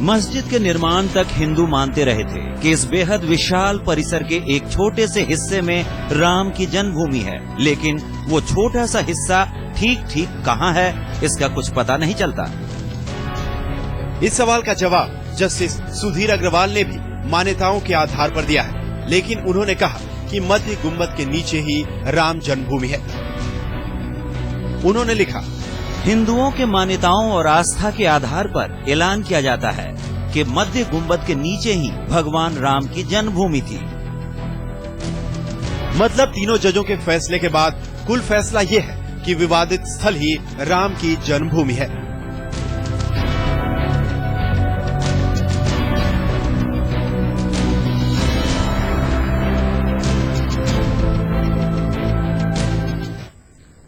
मस्जिद के निर्माण तक हिंदू मानते रहे थे कि इस बेहद विशाल परिसर के एक छोटे से हिस्से में राम की जन्मभूमि है, लेकिन वो छोटा सा हिस्सा ठीक ठीक कहाँ है, इसका कुछ पता नहीं चलता। इस सवाल का जवाब जस्टिस सुधीर अग्रवाल ने भी मान्यताओं के आधार पर दिया है, लेकिन उन्होंने कहा कि मध्य गुम्बद के नीचे ही राम जन्मभूमि है। उन्होंने लिखा, हिंदुओं के मान्यताओं और आस्था के आधार पर ऐलान किया जाता है कि मध्य गुम्बद के नीचे ही भगवान राम की जन्मभूमि थी। मतलब तीनों जजों के फैसले के बाद कुल फैसला ये है कि विवादित स्थल ही राम की जन्मभूमि है।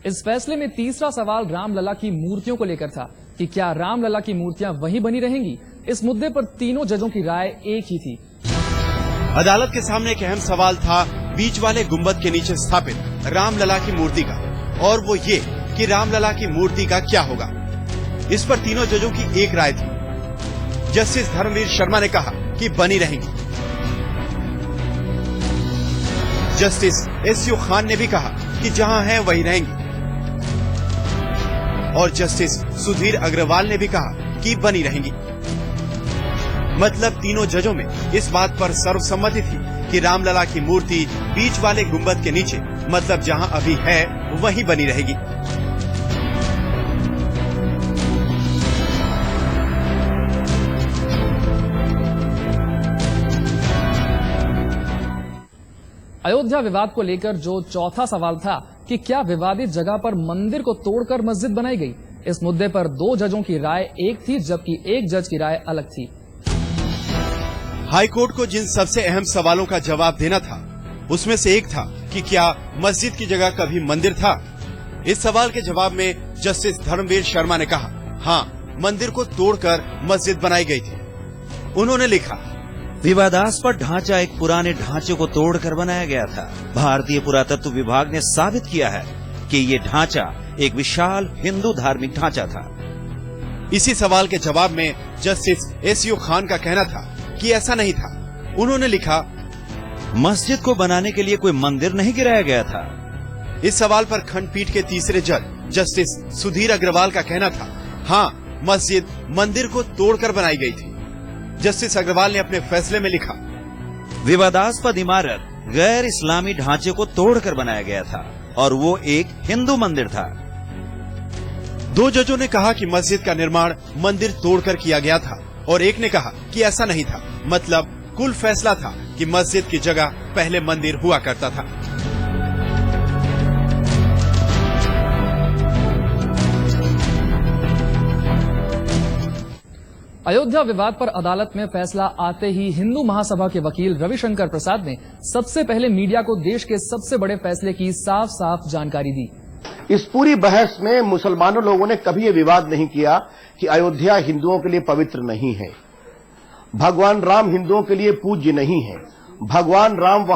इस फैसले में तीसरा सवाल रामलला की मूर्तियों को लेकर था कि क्या रामलला की मूर्तियां वहीं बनी रहेंगी। इस मुद्दे पर तीनों जजों की राय एक ही थी। अदालत के सामने एक अहम सवाल था बीच वाले गुंबद के नीचे स्थापित रामलला की मूर्ति का, और वो ये कि रामलला की मूर्ति का क्या होगा। इस पर तीनों जजों की एक राय थी। जस्टिस धर्मवीर शर्मा ने कहा कि बनी रहेंगी। जस्टिस एसयू खान ने भी कहा कि जहां है वहीं रहेंगी, और जस्टिस सुधीर अग्रवाल ने भी कहा कि बनी रहेंगी। मतलब तीनों जजों में इस बात पर सर्वसम्मति थी कि रामलला की मूर्ति बीच वाले गुंबद के नीचे, मतलब जहां अभी है वहीं बनी रहेगी। अयोध्या विवाद को लेकर जो चौथा सवाल था कि क्या विवादित जगह पर मंदिर को तोड़कर मस्जिद बनाई गई, इस मुद्दे पर दो जजों की राय एक थी, जबकि एक जज की राय अलग थी। हाईकोर्ट को जिन सबसे अहम सवालों का जवाब देना था, उसमें से एक था कि क्या मस्जिद की जगह कभी मंदिर था। इस सवाल के जवाब में जस्टिस धर्मवीर शर्मा ने कहा, हाँ, मंदिर को तोड़कर मस्जिद बनाई गई थी। उन्होंने लिखा, विवादास्पद ढांचा एक पुराने ढांचे को तोड़कर बनाया गया था। भारतीय पुरातत्व विभाग ने साबित किया है कि ये ढांचा एक विशाल हिंदू धार्मिक ढांचा था। इसी सवाल के जवाब में जस्टिस एसयू खान का कहना था कि ऐसा नहीं था। उन्होंने लिखा, मस्जिद को बनाने के लिए कोई मंदिर नहीं गिराया गया था। इस सवाल पर खंडपीठ के तीसरे जज जस्टिस सुधीर अग्रवाल का कहना था, हाँ, मस्जिद मंदिर को तोड़कर बनाई गई थी। जस्टिस अग्रवाल ने अपने फैसले में लिखा, विवादास्पद इमारत गैर इस्लामी ढांचे को तोड़कर बनाया गया था और वो एक हिंदू मंदिर था। दो जजों ने कहा कि मस्जिद का निर्माण मंदिर तोड़कर किया गया था, और एक ने कहा कि ऐसा नहीं था। मतलब कुल फैसला था कि मस्जिद की जगह पहले मंदिर हुआ करता था। अयोध्या विवाद पर अदालत में फैसला आते ही हिंदू महासभा के वकील रविशंकर प्रसाद ने सबसे पहले मीडिया को देश के सबसे बड़े फैसले की साफ साफ जानकारी दी। इस पूरी बहस में मुसलमानों लोगों ने कभी ये विवाद नहीं किया कि अयोध्या हिंदुओं के लिए पवित्र नहीं है, भगवान राम हिंदुओं के लिए पूज्य नहीं है। भगवान राम